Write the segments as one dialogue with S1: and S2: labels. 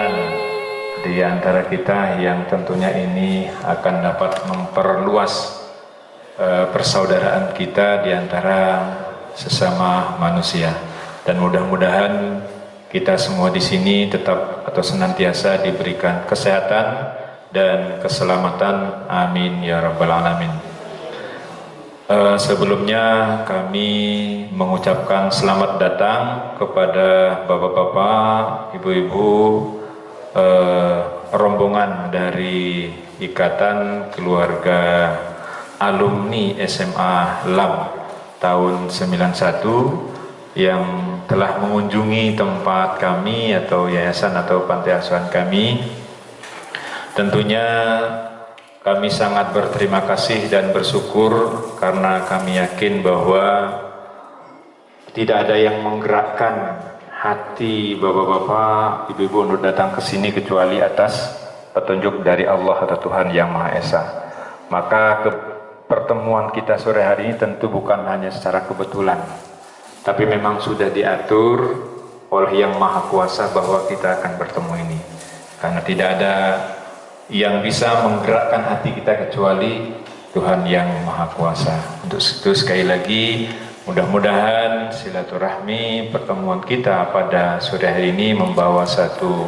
S1: hubungan di antara kita yang tentunya ini akan dapat memperluas persaudaraan kita di antara sesama manusia. Dan mudah-mudahan kita semua di sini tetap atau senantiasa diberikan kesehatan dan keselamatan. Amin ya rabbal alamin. Sebelumnya kami mengucapkan selamat datang kepada bapak-bapak, ibu-ibu, rombongan dari Ikatan Keluarga Alumni SMA LAM tahun 91 yang telah mengunjungi tempat kami atau yayasan atau panti asuhan kami. Tentunya kami sangat berterima kasih dan bersyukur karena kami yakin bahwa tidak ada yang menggerakkan hati bapak-bapak, ibu-ibu untuk datang ke sini kecuali atas petunjuk dari Allah atau Tuhan Yang Maha Esa. Maka pertemuan kita sore hari ini tentu bukan hanya secara kebetulan, tapi memang sudah diatur oleh Yang Maha Kuasa bahwa kita akan bertemu ini. Karena tidak ada yang bisa menggerakkan hati kita kecuali Tuhan Yang Maha Kuasa. Untuk itu sekali lagi mudah-mudahan silaturahmi pertemuan kita pada sore hari ini membawa satu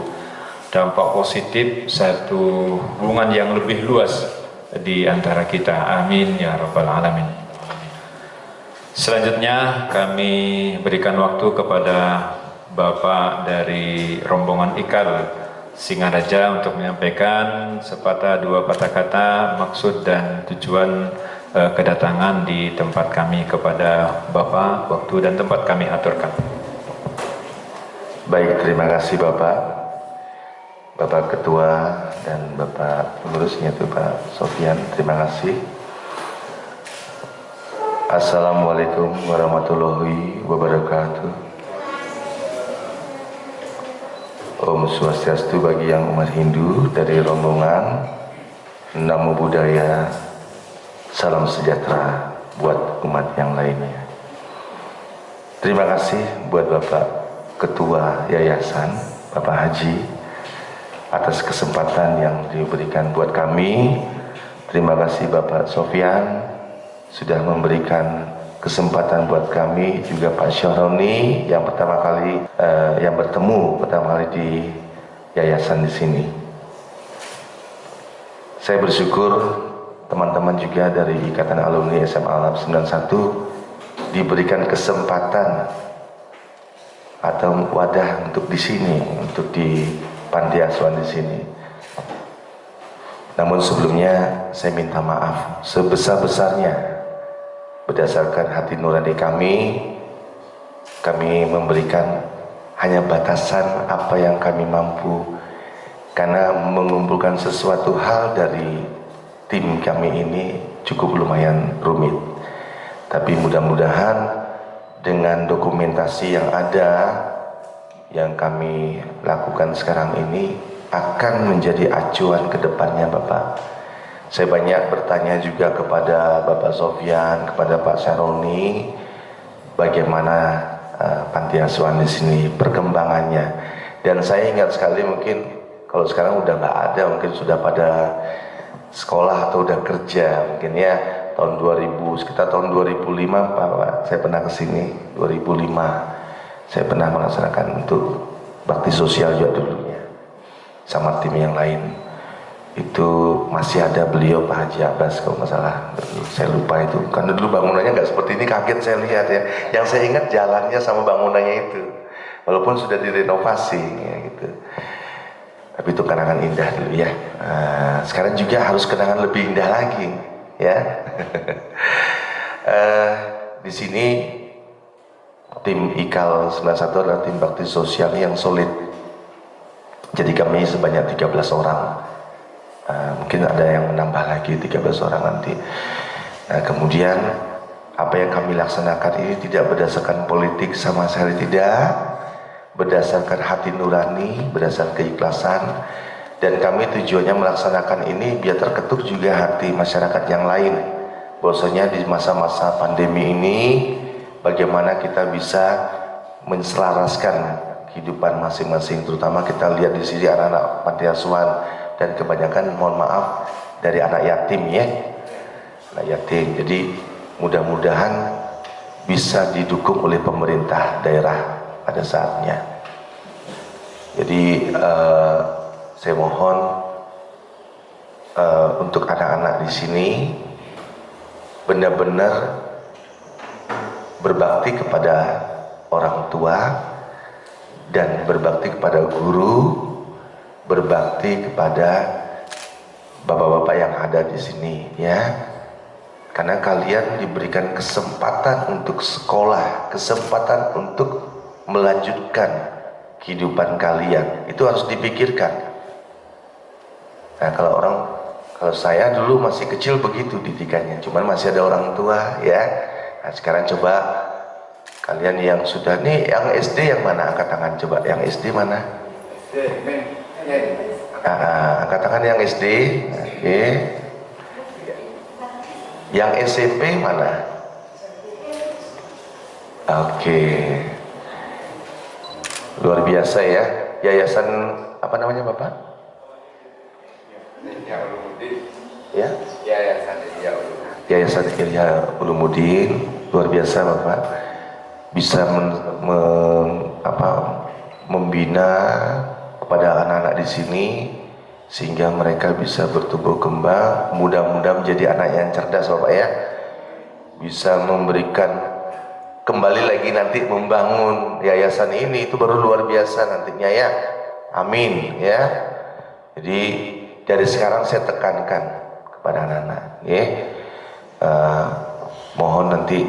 S1: dampak positif, satu hubungan yang lebih luas di antara kita. Amin ya rabbal alamin. Selanjutnya kami berikan waktu kepada Bapak dari rombongan IKAL Singaraja untuk menyampaikan sepatah dua patah kata maksud dan tujuan kedatangan di tempat kami. Kepada Bapak, waktu dan tempat kami aturkan.
S2: Baik, terima kasih Bapak Ketua dan Bapak pengurusnya itu Pak Sofyan, terima kasih. Assalamualaikum warahmatullahi wabarakatuh. Om Swastiastu bagi yang umat Hindu dari rombongan, Namo Buddhaya, salam sejahtera buat umat yang lainnya. Terima kasih buat Bapak Ketua Yayasan, Bapak Haji, atas kesempatan yang diberikan buat kami. Terima kasih Bapak Sofyan sudah memberikan kesempatan buat kami, juga Pak Syahroni yang pertama kali yang bertemu pertama kali di yayasan di sini. Saya bersyukur teman-teman juga dari Ikatan Alumni SMA LAM 91 diberikan kesempatan atau wadah untuk di sini, untuk di panti asuhan di sini. Namun sebelumnya saya minta maaf sebesar-besarnya. Berdasarkan hati nurani kami memberikan hanya batasan apa yang kami mampu, karena mengumpulkan sesuatu hal dari tim kami ini cukup lumayan rumit. Tapi mudah-mudahan dengan dokumentasi yang ada yang kami lakukan sekarang ini akan menjadi acuan ke depannya Bapak. Saya banyak bertanya juga kepada Bapak Sofyan, kepada Pak Syahroni, bagaimana panti asuhan di sini perkembangannya. Dan saya ingat sekali, mungkin kalau sekarang udah nggak ada, mungkin sudah pada sekolah atau udah kerja, mungkin ya tahun 2000, sekitar tahun 2005 Pak, saya pernah ke sini 2005. Saya pernah melaksanakan untuk bakti sosial juga dulunya sama tim yang lain. Itu masih ada beliau Pak Haji Abbas kalau nggak salah, saya lupa itu, karena dulu bangunannya nggak seperti ini, kaget saya lihat ya. Yang saya ingat jalannya sama bangunannya itu, walaupun sudah direnovasi ya gitu. Tapi itu kenangan indah dulu ya. Sekarang juga harus kenangan lebih indah lagi ya. Di sini tim IKAL 91 adalah tim bakti sosial yang solid. Jadi kami sebanyak 13 orang. Mungkin ada yang menambah lagi 13 orang nanti. Kemudian apa yang kami laksanakan ini tidak berdasarkan politik sama sekali, tidak, berdasarkan hati nurani, berdasarkan keikhlasan. Dan kami tujuannya melaksanakan ini biar terketuk juga hati masyarakat yang lain, bahwasanya di masa-masa pandemi ini bagaimana kita bisa menselaraskan kehidupan masing-masing, terutama kita lihat di sini anak-anak panti asuhan dan kebanyakan, mohon maaf, dari anak yatim ya, anak yatim. Jadi mudah-mudahan bisa didukung oleh pemerintah daerah pada saatnya. Jadi saya mohon untuk anak-anak di sini benar-benar berbakti kepada orang tua dan berbakti kepada guru, berbakti kepada bapak-bapak yang ada di sini ya. Karena kalian diberikan kesempatan untuk sekolah, kesempatan untuk melanjutkan kehidupan kalian. Itu harus dipikirkan. Nah, kalau saya dulu masih kecil begitu didikannya, cuman masih ada orang tua ya. Nah, sekarang coba kalian yang sudah nih, yang SD yang mana? Angkat tangan coba. Yang SD mana? Angkat tangan yang SD. Oke. Yang SMP mana? Oke. Luar biasa ya. Yayasan apa namanya Bapak? Ya? Yayasan Ihya Ulumuddin. Luar biasa Bapak. Bisa membina kepada anak-anak di sini sehingga mereka bisa bertumbuh kembang, mudah-mudahan menjadi anak yang cerdas Bapak ya, bisa memberikan kembali lagi nanti membangun yayasan ini, itu baru luar biasa nantinya ya, amin ya. Jadi dari sekarang saya tekankan kepada anak-anak ya, mohon nanti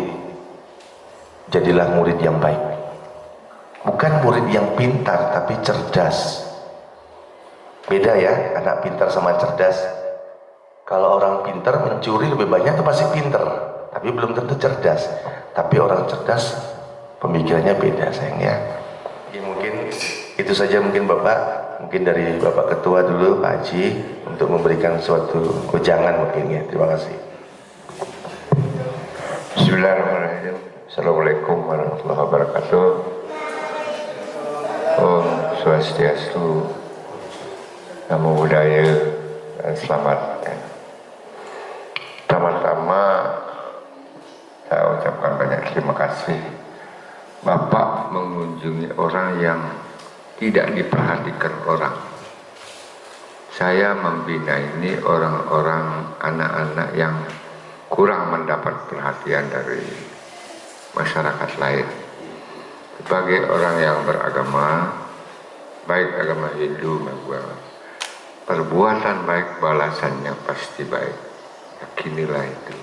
S2: jadilah murid yang baik, bukan murid yang pintar tapi cerdas. Beda ya, anak pintar sama cerdas. Kalau orang pintar mencuri lebih banyak itu pasti pintar, tapi belum tentu cerdas. Tapi orang cerdas pemikirannya beda sayangnya. Ya, mungkin itu saja mungkin Bapak, mungkin dari Bapak Ketua dulu Pak Haji untuk memberikan suatu ujangan mungkin ya. Terima kasih.
S3: Bismillahirrahmanirrahim. Assalamualaikum warahmatullahi wabarakatuh. Om Swastiastu, Namo Buddhaya, dan selamat. Pertama-tama saya ucapkan banyak terima kasih. Bapak mengunjungi orang yang tidak diperhatikan orang. Saya membina ini orang-orang, anak-anak yang kurang mendapat perhatian dari masyarakat lain. Sebagai orang yang beragama, baik agama Hindu maupun perbuatan baik balasannya pasti baik. Yakinilah itu.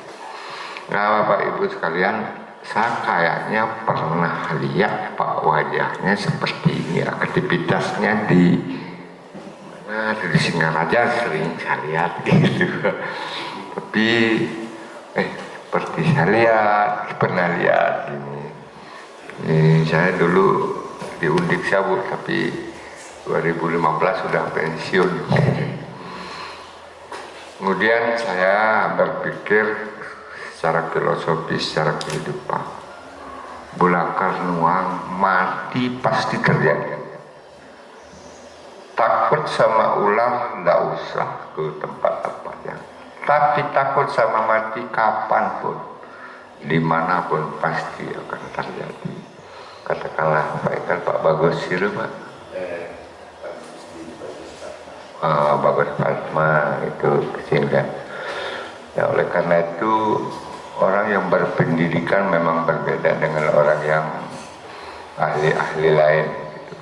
S3: Nah Bapak Ibu sekalian, saya kayaknya pernah lihat Pak wajahnya seperti ini, aktivitasnya di mana, di Singaraja sering saya lihat gitu. Tapi seperti saya lihat, pernah lihat ini saya dulu di Undik Sabu, tapi 2015 sudah pensiun. Kemudian saya berpikir secara filosofis, secara kehidupan, bulakar nuang, mati pasti terjadi. Takut sama ular, nggak usah ke tempat apa ya. Tapi takut sama mati kapanpun, dimanapun pasti akan terjadi. Katakanlah Pak Bagus Siru Pak. Bagus Fatma itu sehingga ya, oleh karena itu orang yang berpendidikan memang berbeda dengan orang yang ahli-ahli lain gitu.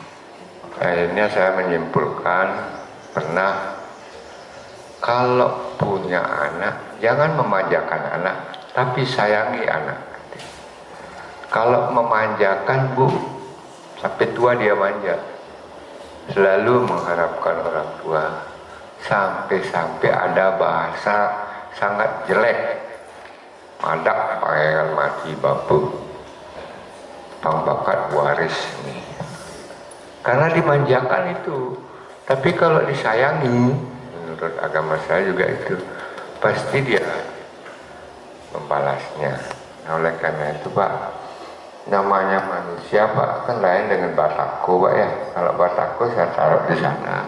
S3: Akhirnya saya menyimpulkan, pernah kalau punya anak jangan memanjakan anak tapi sayangi anak. Kalau memanjakan Bu, sampai tua dia manja, selalu mengharapkan orang tua, sampai ada bahasa sangat jelek, madak pangeran mati bapu, pang bakat waris ini, karena dimanjakan itu. Tapi kalau disayangi, menurut agama saya juga itu pasti dia membalasnya. Nah, oleh karena itu Pak, namanya manusia Pak kan lain dengan batako Pak ya. Kalau batako saya taruh di sana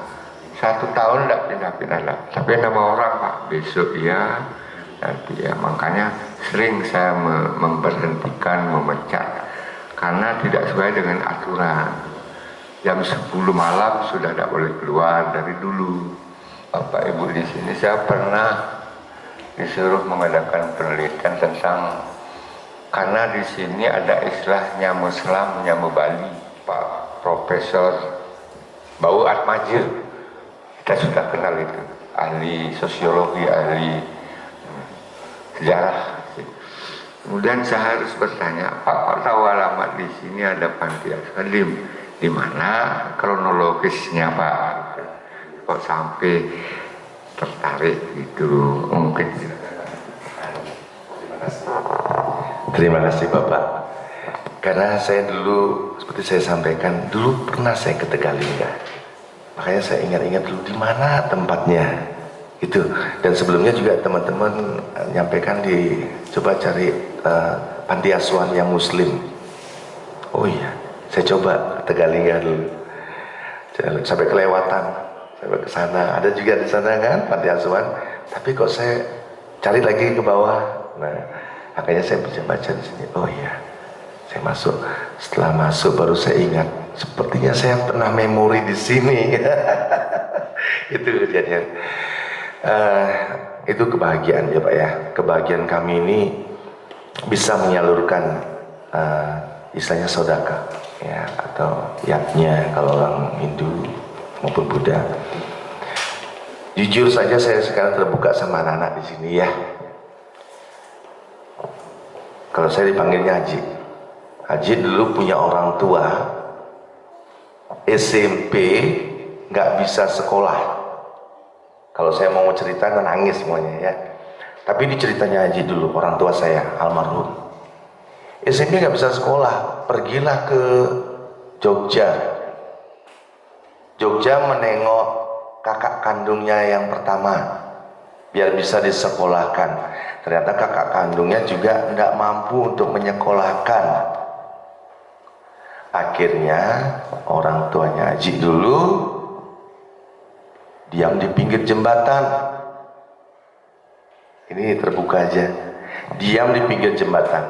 S3: 1 tahun tidak pindah-pindah lah. Tapi nama orang Pak besok ya nanti ya. Makanya sering saya memberhentikan, memecat karena tidak sesuai dengan aturan. Jam 10 malam sudah tidak boleh keluar dari dulu. Bapak Ibu di sini saya pernah disuruh mengadakan penelitian tentang, karena di sini ada istilah nyamu selam, nyamu Bali, Pak Profesor Bau Atmaja, kita sudah kenal itu, ahli sosiologi, ahli sejarah. Kemudian saya harus bertanya, Pak tahu alamat di sini ada panti asuhan di mana kronologisnya Pak? Kok sampai tertarik gitu? Mungkin.
S2: Terima kasih Bapak. Karena saya dulu, seperti saya sampaikan, dulu pernah saya ke Tegalingga. Makanya saya ingat-ingat dulu di mana tempatnya. Itu. Dan sebelumnya juga teman-teman nyampaikan coba cari panti asuhan yang muslim. Oh iya, saya coba ke Tegalingga dulu. Sampai kelewatan, sampai ke sana. Ada juga di sana kan panti asuhan. Tapi kok saya cari lagi ke bawah. Nah, makanya saya baca di sini. Oh iya, saya masuk. Setelah masuk baru saya ingat, sepertinya saya pernah memori di sini. Itu kejadian. Itu kebahagiaan ya Pak ya. Kebahagiaan kami ini bisa menyalurkan istilahnya sodaka ya, atau yaknya kalau orang Hindu maupun Buddha. Jujur saja saya sekarang terbuka sama anak-anak di sini ya. Kalau saya dipanggilnya Haji. Haji dulu punya orang tua SMP nggak bisa sekolah. Kalau saya mau cerita nangis semuanya ya. Tapi ini ceritanya Haji dulu, orang tua saya almarhum. SMP nggak bisa sekolah, pergilah ke Jogja. Jogja menengok kakak kandungnya yang pertama, biar bisa disekolahkan. Ternyata kakak kandungnya juga tidak mampu untuk menyekolahkan. Akhirnya orang tuanya Haji dulu diam di pinggir jembatan. Ini terbuka aja. Diam di pinggir jembatan.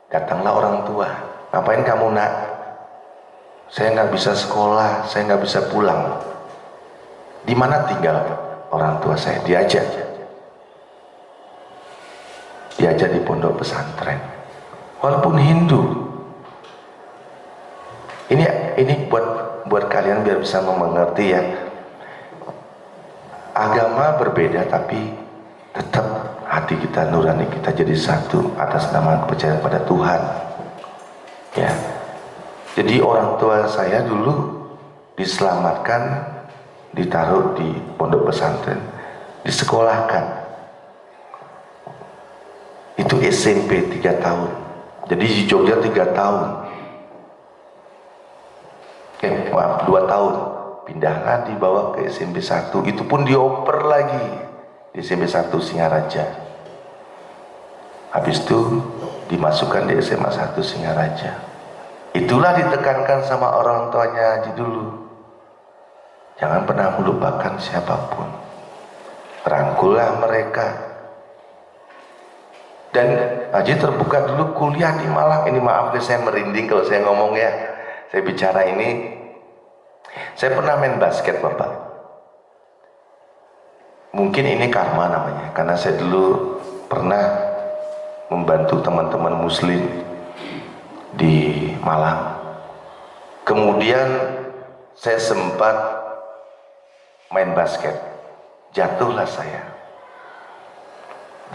S2: Datanglah orang tua. Ngapain kamu nak? Saya nggak bisa sekolah, saya nggak bisa pulang. Di mana tinggal orang tua saya? Diajak di pondok pesantren. Walaupun Hindu. Ini buat kalian biar bisa mengerti ya. Agama berbeda tapi tetap hati kita nurani, kita jadi satu atas nama kepercayaan pada Tuhan. Ya. Jadi orang tua saya dulu diselamatkan, ditaruh di pondok pesantren, disekolahkan. Itu SMP 3 tahun. Jadi di Jogja 3 tahun. 2 tahun. Pindahlah dibawa ke SMP 1. Itu pun dioper lagi di SMP 1 Singaraja. Habis itu dimasukkan di SMA 1 Singaraja. Itulah ditekankan sama orang tuanya Haji dulu. Jangan pernah melupakan siapapun. Rangkullah mereka. Dan Haji terbuka dulu kuliah di Malang. Ini maaf saya merinding kalau saya ngomong ya. Saya bicara ini. Saya pernah main basket Bapak. Mungkin ini karma namanya. Karena saya dulu pernah membantu teman-teman muslim di Malang. Kemudian saya sempat main basket. Jatuhlah saya.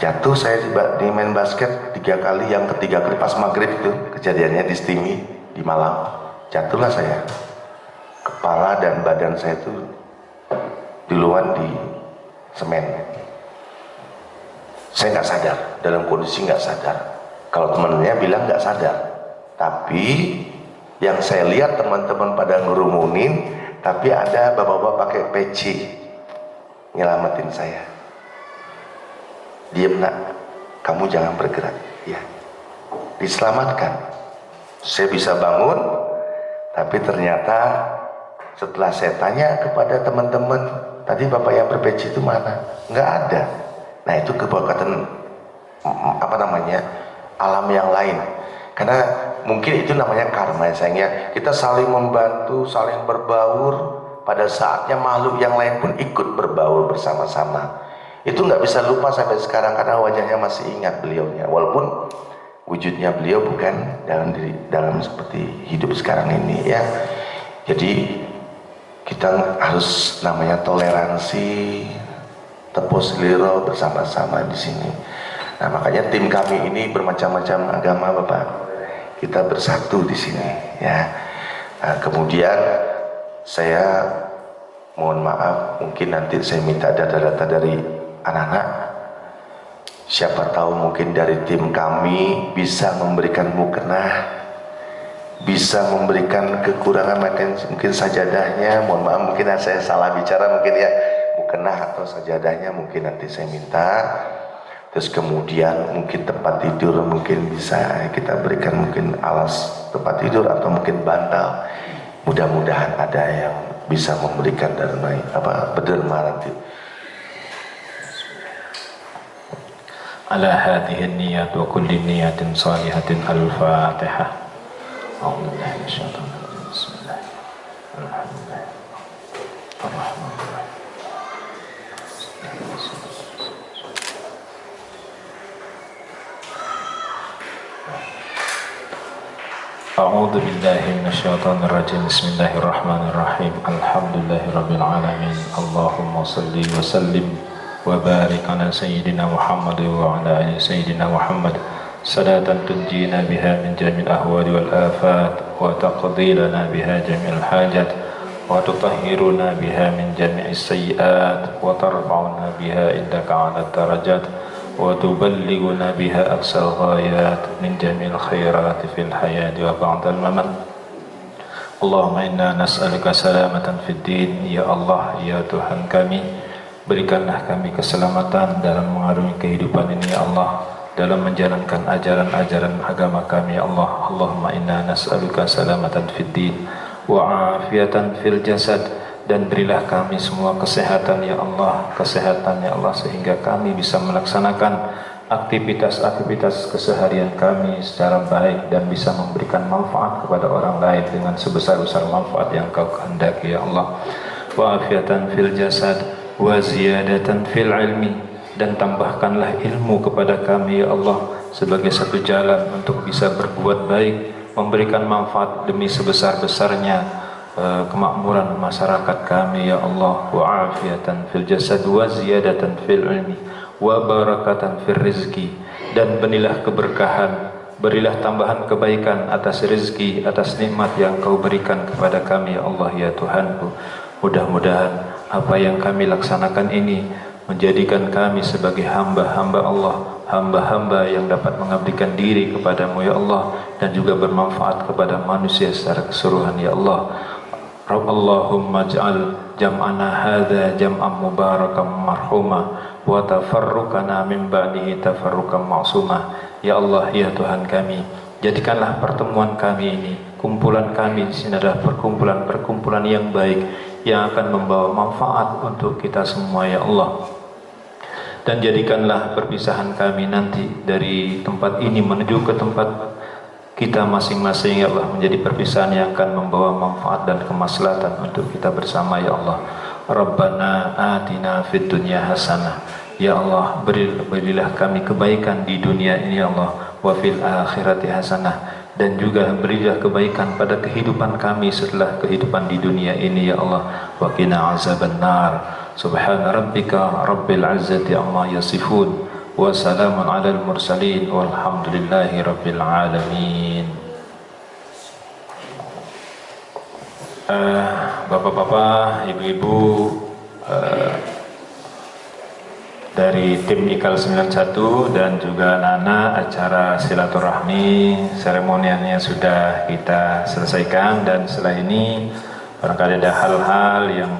S2: Jatuh saya di main basket 3 kali. Yang ketiga kali pas maghrib itu kejadiannya di Stimi di Malang. Jatuhlah saya. Kepala dan badan saya itu duluan di semen. Saya nggak sadar, dalam kondisi nggak sadar. Kalau temennya bilang nggak sadar, tapi yang saya lihat teman-teman pada ngerumunin, tapi ada bapak-bapak pakai peci nyelamatin saya. Diam nak, kamu jangan bergerak, ya. diselamatkan. Saya bisa bangun, tapi ternyata setelah saya tanya kepada teman-teman, tadi bapak yang berpeci itu mana? Nggak ada. Nah itu keberkatan alam yang lain. Karena mungkin itu namanya karma, sayangnya kita saling membantu, saling berbaur. Pada saatnya makhluk yang lain pun ikut berbaur bersama-sama. Itu nggak bisa lupa sampai sekarang karena wajahnya masih ingat beliaunya, walaupun wujudnya beliau bukan dalam seperti hidup sekarang ini ya. Jadi kita harus namanya toleransi, tepus liro bersama-sama di sini. Nah makanya tim kami ini bermacam-macam agama Bapak, kita bersatu di sini ya. Nah, kemudian saya mohon maaf, mungkin nanti saya minta data-data dari anak-anak. Siapa tahu mungkin dari tim kami bisa memberikan mukena, bisa memberikan kekurangan, mungkin sajadahnya. Mohon maaf mungkin saya salah bicara, mungkin ya mukena atau sajadahnya mungkin nanti saya minta. Terus kemudian mungkin tempat tidur mungkin bisa kita berikan, mungkin alas tempat tidur atau mungkin bantal. Mudah-mudahan ada yang bisa memberikan berderma nanti.
S1: Ala hadhihi niyat wa kulli niyatin salihatin al-Fatihah. A'udzu billahi minasyaitonir rajim. Bismillah. Alhamdulillah. Ar-Rahmanir-Rahim. A'udzu billahi minasyaitonir rajim. Bismillahirrahmanirrahim. Alhamdulillahirabbil alamin. Allahumma shalli wa sallim wa barik ala sayyidina Muhammad wa ala ali sayyidina Muhammad salatan tunjina biha min jami'il ahwali wal afat wa taqdi lana biha jami'il hajat wa tutahhiruna biha min jami'is sayyi'at wa tarfa'una biha indaka 'ala darajat wa tuballighuna biha aqsal ghayat min jami'il khairat fil hayati wa ba'dal mamat. Allahumma inna nas'aluka salamatan fid din. Ya Allah, ya Tuhan kami, berikanlah kami keselamatan dalam mengarungi kehidupan ini ya Allah, dalam menjalankan ajaran-ajaran agama kami ya Allah. Allahumma inna nas'aluka salamatan fid din wa afiatan fil jasad, dan berilah kami semua kesehatan ya Allah, kesehatan ya Allah, sehingga kami bisa melaksanakan aktivitas-aktivitas keseharian kami secara baik dan bisa memberikan manfaat kepada orang lain dengan sebesar-besar manfaat yang Kau kehendaki ya Allah. Wa afiatan fil jasad wa ziyadatan fil ilmi, dan tambahkanlah ilmu kepada kami ya Allah sebagai satu jalan untuk bisa berbuat baik, memberikan manfaat demi sebesar-besarnya kemakmuran masyarakat kami ya Allah. Wa afiatan fil jasad wa ziyadatan fil ilmi wa barakatan fil rizki, dan berilah keberkahan, berilah tambahan kebaikan atas rezeki, atas nikmat yang Kau berikan kepada kami ya Allah ya Tuhanku. Mudah-mudahan apa yang kami laksanakan ini menjadikan kami sebagai hamba-hamba Allah, hamba-hamba yang dapat mengabdikan diri kepadamu ya Allah, dan juga bermanfaat kepada manusia secara keseluruhan ya Allah. Allahumma ij'al jam'ana hadza jam'an mubarakan marhuma wa tafarruqana min ba'dihi tafarruqan ma'suma. Ya Allah ya Tuhan kami, jadikanlah pertemuan kami ini, kumpulan kami di sini adalah perkumpulan yang baik yang akan membawa manfaat untuk kita semua ya Allah. Dan jadikanlah perpisahan kami nanti dari tempat ini menuju ke tempat kita masing-masing ya Allah menjadi perpisahan yang akan membawa manfaat dan kemaslahatan untuk kita bersama ya Allah. Rabbana atina fid dunya hasanah. Ya Allah, berilah kami kebaikan di dunia ini ya Allah, wa fil akhirati hasanah, dan juga berilah kebaikan pada kehidupan kami setelah kehidupan di dunia ini ya Allah. Wa qina azabannar. Subhana rabbika rabbil izzati amma yasifun wa salamun alal mursalin walhamdulillahi rabbil alamin. Bapak-bapak, ibu-ibu, dari tim IKAL 91 dan juga Nana, acara silaturahmi seremonialnya sudah kita selesaikan, dan setelah ini barangkali ada hal-hal yang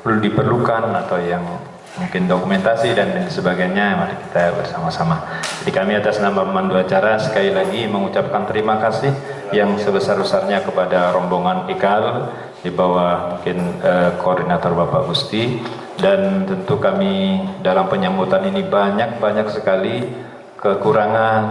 S1: perlu diperlukan atau yang mungkin dokumentasi dan lain sebagainya, mari kita bersama-sama. Jadi kami atas nama pemandu acara sekali lagi mengucapkan terima kasih yang sebesar-besarnya kepada rombongan IKAL di bawah mungkin koordinator Bapak Gusti, dan tentu kami dalam penyambutan ini banyak sekali kekurangan,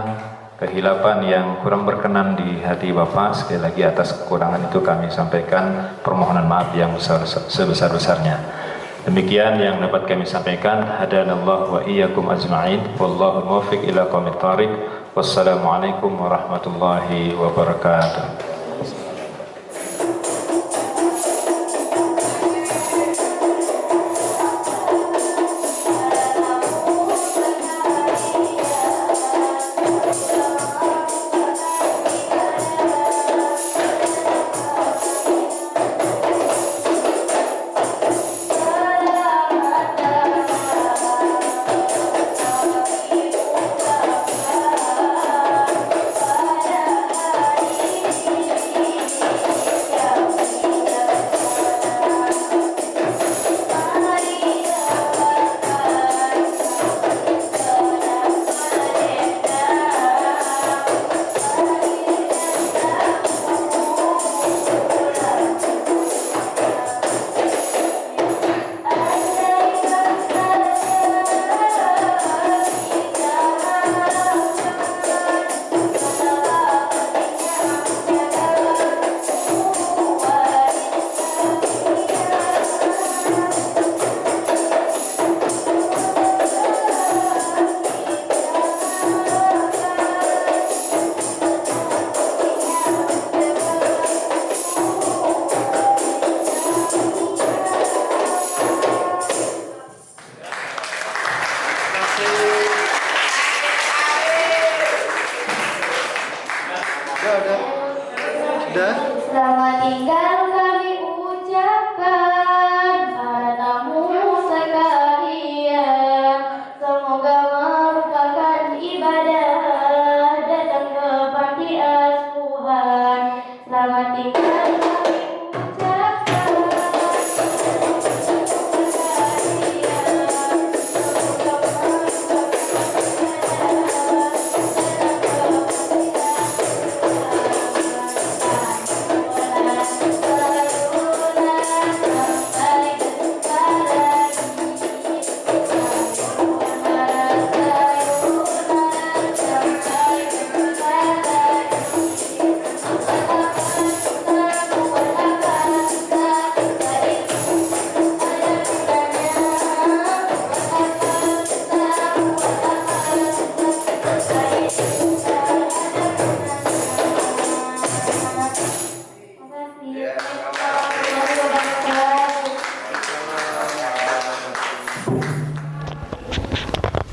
S1: kehilapan yang kurang berkenan di hati Bapak. Sekali lagi atas kekurangan itu kami sampaikan permohonan maaf yang sebesar-besarnya. Demikian yang dapat kami sampaikan. Hadanallah wa iyyakum ajma'in. Wallahu muwaffiq ila aqwamit thariq. Wassalamualaikum warahmatullahi wabarakatuh.
S4: Selamat tinggal kami ucapkan para tamu sekalian. Semoga merupakan ibadah datang ke panti asuhan. Selamat tinggal kami ucapkan.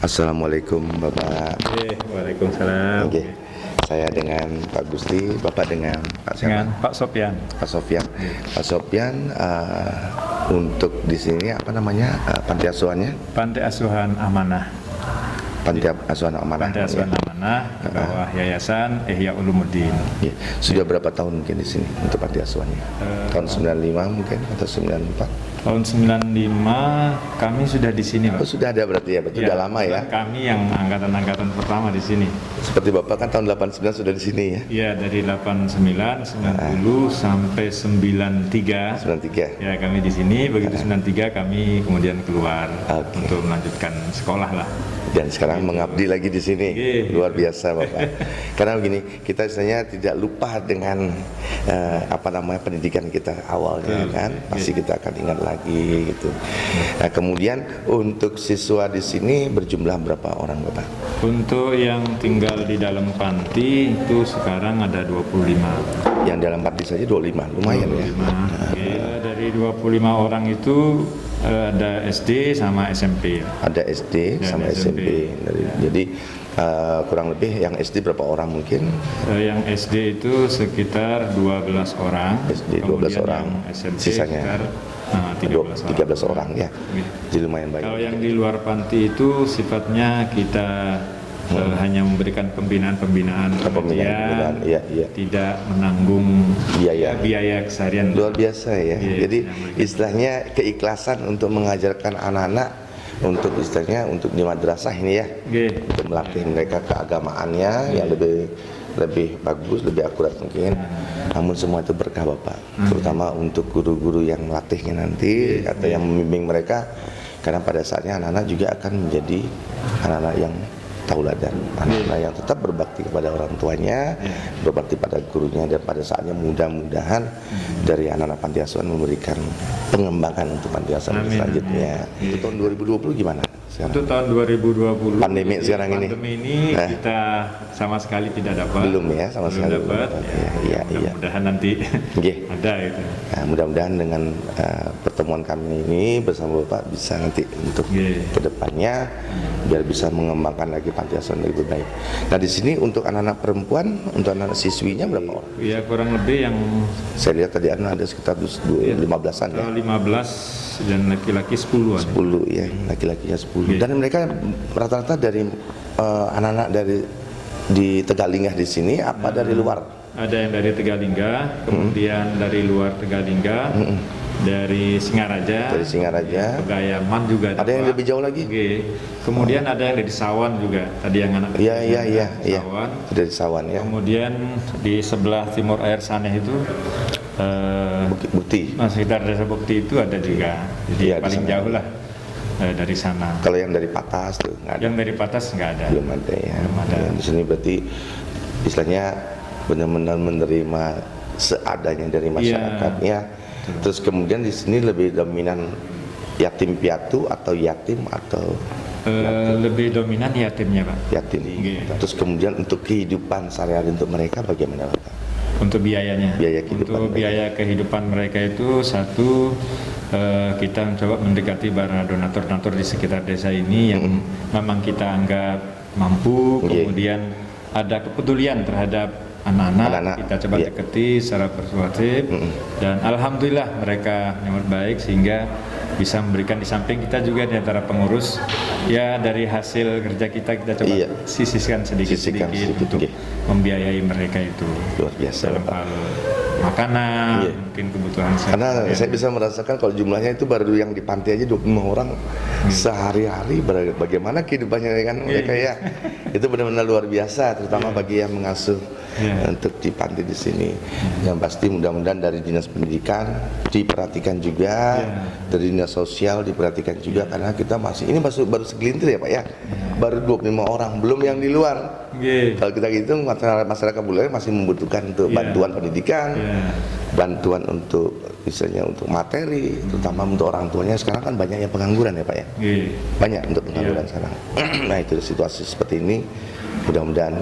S2: Assalamualaikum Bapak.
S1: Waalaikumsalam.
S2: Oke. Saya dengan Pak Gusti, Bapak dengan Pak siapa?
S1: Pak Sopyan.
S2: Pak Sofyan. Pak Sofyan, untuk di sini apa namanya, panti asuhannya?
S1: Panti Asuhan Amanah.
S2: Panti asuhan Amanah.
S1: Panti Asuhan Amanah di bawah Yayasan Ihya Ulumuddin.
S2: Ya. Sudah berapa tahun mungkin di sini untuk panti asuhannya? Tahun 95 mungkin atau 94?
S1: Tahun 95 kami sudah di sini, Pak.
S2: Oh, sudah ada berarti ya, betul, sudah lama ya.
S1: Kami yang angkatan-angkatan pertama di sini.
S2: Seperti Bapak kan tahun 89 sudah di sini ya.
S1: Iya, dari 89, 90 sampai 93.
S2: 93.
S1: Ya, kami di sini. Begitu 93 kami kemudian keluar untuk melanjutkan sekolah lah.
S2: Dan sekarang mengabdi lagi di sini. Luar biasa Bapak. Karena begini, kita istilahnya tidak lupa dengan pendidikan kita awalnya kan. Pasti kita akan ingat lagi gitu. Nah, kemudian untuk siswa di sini berjumlah berapa orang Bapak?
S1: Untuk yang tinggal di dalam panti itu sekarang ada 25.
S2: Yang dalam panti saja 25, lumayan
S1: 25. Ya. Dari 25 orang itu ada SD sama SMP.
S2: Ada SD sama SMP. Jadi kurang lebih yang SD berapa orang mungkin?
S1: Yang SD itu sekitar 12 orang.
S2: SD 12 orang.
S1: Yang SMP
S2: sisanya
S1: sekitar 13
S2: orang ya. Jadi lumayan banyak.
S1: Kalau yang di luar panti itu sifatnya kita hanya memberikan pembinaan pengajian,
S2: iya.
S1: tidak menanggung biaya keseharian.
S2: Luar biasa ya.
S1: Iya,
S2: jadi istilahnya keikhlasan untuk mengajarkan anak-anak untuk istilahnya untuk di madrasah ini ya, untuk melatih mereka keagamaannya yang lebih bagus, lebih akurat mungkin. Namun semua itu berkah Bapak, terutama untuk guru-guru yang melatihnya nanti atau yang membimbing mereka, karena pada saatnya anak-anak juga akan menjadi anak-anak yang tauladan, anak-anak yang tetap berbakti kepada orang tuanya, berbakti pada gurunya, dan pada saatnya mudah-mudahan dari anak-anak panti asuhan memberikan pengembangan untuk panti asuhan selanjutnya. Itu tahun 2020 gimana? Sekarang?
S1: Untuk tahun 2020
S2: pandemi sekarang ini.
S1: Pandemi ini kita sama sekali tidak dapat.
S2: Belum ya, sama sekali belum dapat.
S1: Ya, mudah-mudahan nanti ada itu.
S2: Nah, mudah-mudahan dengan pertemuan kami ini bersama Bapak bisa nanti untuk kedepannya biar bisa mengembangkan lagi panti asuhan lebih baik. Nah di sini untuk anak-anak perempuan, untuk anak siswinya berapa orang?
S1: Ya kurang lebih yang
S2: saya lihat tadi ada sekitar 15-an ya.
S1: 15 dan laki-laki 10-an.
S2: 10 ya, laki-lakinya 10. Dan mereka rata-rata dari anak-anak dari di Tegalingah di sini apa dari luar?
S1: Ada yang dari Tegalingga, kemudian dari luar Tegalingga, dari Singaraja, Pegayaman juga
S2: ada yang lebih jauh lagi.
S1: Kemudian ada yang dari Sawan juga, tadi yang anak
S2: Sawan. Dari Sawan ya.
S1: Kemudian di sebelah timur air sana itu
S2: Bukit Bukti.
S1: Sekitar Desa Bukti itu ada juga. Jadi paling jauh lah dari sana.
S2: Kalau yang dari Patas tuh nggak ada.
S1: Yang dari Patas nggak ada.
S2: Belum ada ya. Di sini berarti istilahnya benar-benar menerima seadanya dari masyarakatnya. Terus kemudian di sini lebih dominan yatim piatu atau yatim atau
S1: lebih dominan yatimnya Pak.
S2: Yatim. Terus kemudian untuk kehidupan sehari-hari untuk mereka bagaimana Pak?
S1: Untuk biayanya.
S2: Untuk
S1: biaya kehidupan mereka itu satu, kita mencoba mendekati para donatur-donatur di sekitar desa ini yang memang kita anggap mampu, kemudian ada kepedulian terhadap anak-anak, kita coba dekati secara persuasif, dan alhamdulillah mereka menyambut baik sehingga bisa memberikan, di samping kita juga di antara pengurus ya dari hasil kerja kita coba sisihkan sedikit untuk membiayai mereka itu
S2: luar biasa
S1: dalam hal makanan, mungkin kebutuhan
S2: karena saya bisa merasakan kalau jumlahnya itu baru yang di panti aja 25 orang sehari-hari, bagaimana kehidupannya kan mereka ya. Itu benar-benar luar biasa, terutama bagi yang mengasuh untuk di panti di sini. Yang pasti mudah-mudahan dari dinas pendidikan diperhatikan juga, dari dinas sosial diperhatikan juga, karena kita ini baru segelintir ya Pak ya, baru 25 orang, belum yang di luar. Kalau kita hitung masyarakat Buleleng masih membutuhkan untuk bantuan pendidikan, bantuan untuk misalnya untuk materi, terutama untuk orang tuanya. Sekarang kan banyak yang pengangguran ya Pak ya, banyak untuk pengangguran sekarang. Nah itu situasi seperti ini, mudah-mudahan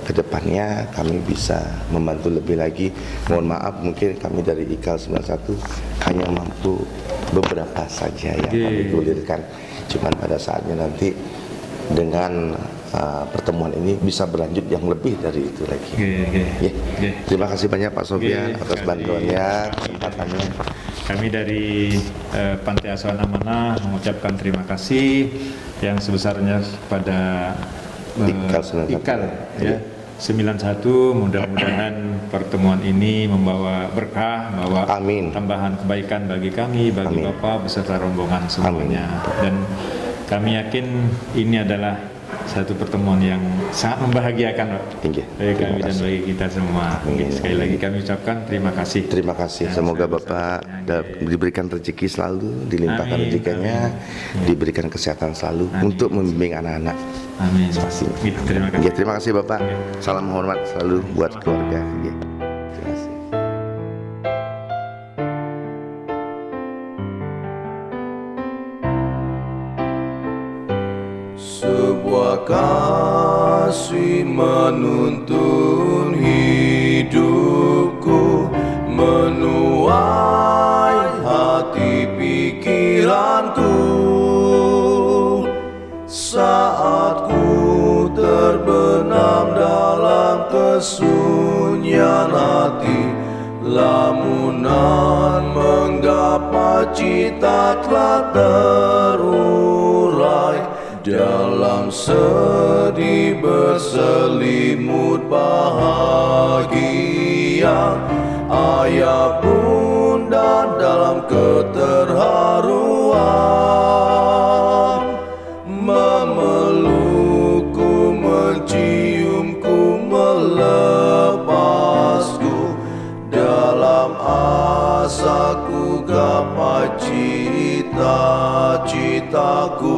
S2: kedepannya kami bisa membantu lebih lagi. Mohon maaf mungkin kami dari IKAL 91 hanya mampu beberapa saja yang kami gulirkan, cuman pada saatnya nanti dengan pertemuan ini bisa berlanjut yang lebih dari itu lagi. Terima kasih banyak Pak Sofyan atas bantuannya, kesempatannya.
S1: Kami dari Panti Asuhan Amanah mengucapkan terima kasih yang sebesarnya pada IKAL ya 91. Mudah-mudahan pertemuan ini membawa berkah, membawa tambahan kebaikan bagi kami, bagi Bapak beserta rombongan semuanya. Dan kami yakin ini adalah satu pertemuan yang sangat membahagiakan Pak, bagi kami dan bagi kita semua. Sekali lagi kami ucapkan terima kasih.
S2: Terima kasih. Semoga Bapak diberikan rezeki selalu, dilimpahkan rezekinya, diberikan kesehatan selalu untuk membimbing anak-anak.
S1: Amin.
S2: Terima kasih. Terima kasih Bapak. Salam hormat selalu buat keluarga. Terima kasih.
S5: Sebuah kasih menuntun hidupku, menuai hati pikiranku. Saat ku terbenam dalam kesunyian hati, lamunan menggapai cita telah terurai. Dalam sedih berselimut bahagia, ayah bunda dalam keterharuan. cita-citaku.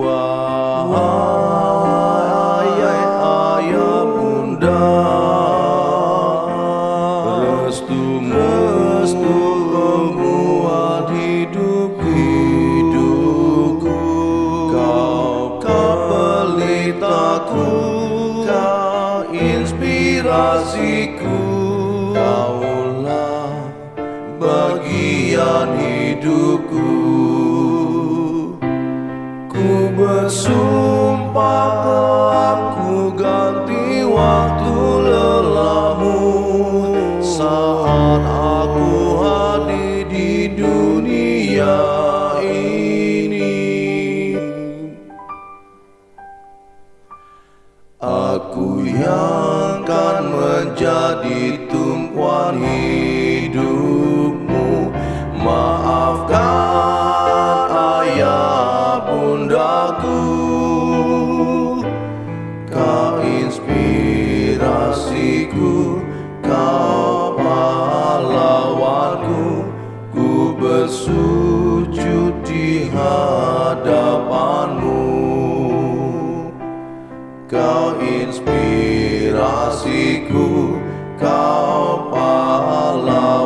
S5: Wahai ayah bunda, restu membuat hidupku. Kau pelitaku, kau inspirasiku. Kaulah bagian hidupku. Ku bersumpah aku ganti waktu lelahmu saat aku hadir di dunia ini. Aku yang kan menjadi tumpuan hidupmu. Maafkan ayah bundaku, kau inspirasiku, kau pahlawanku. Ku bersujud di hadapanmu. Kau inspirasiku, kau pahlawanku.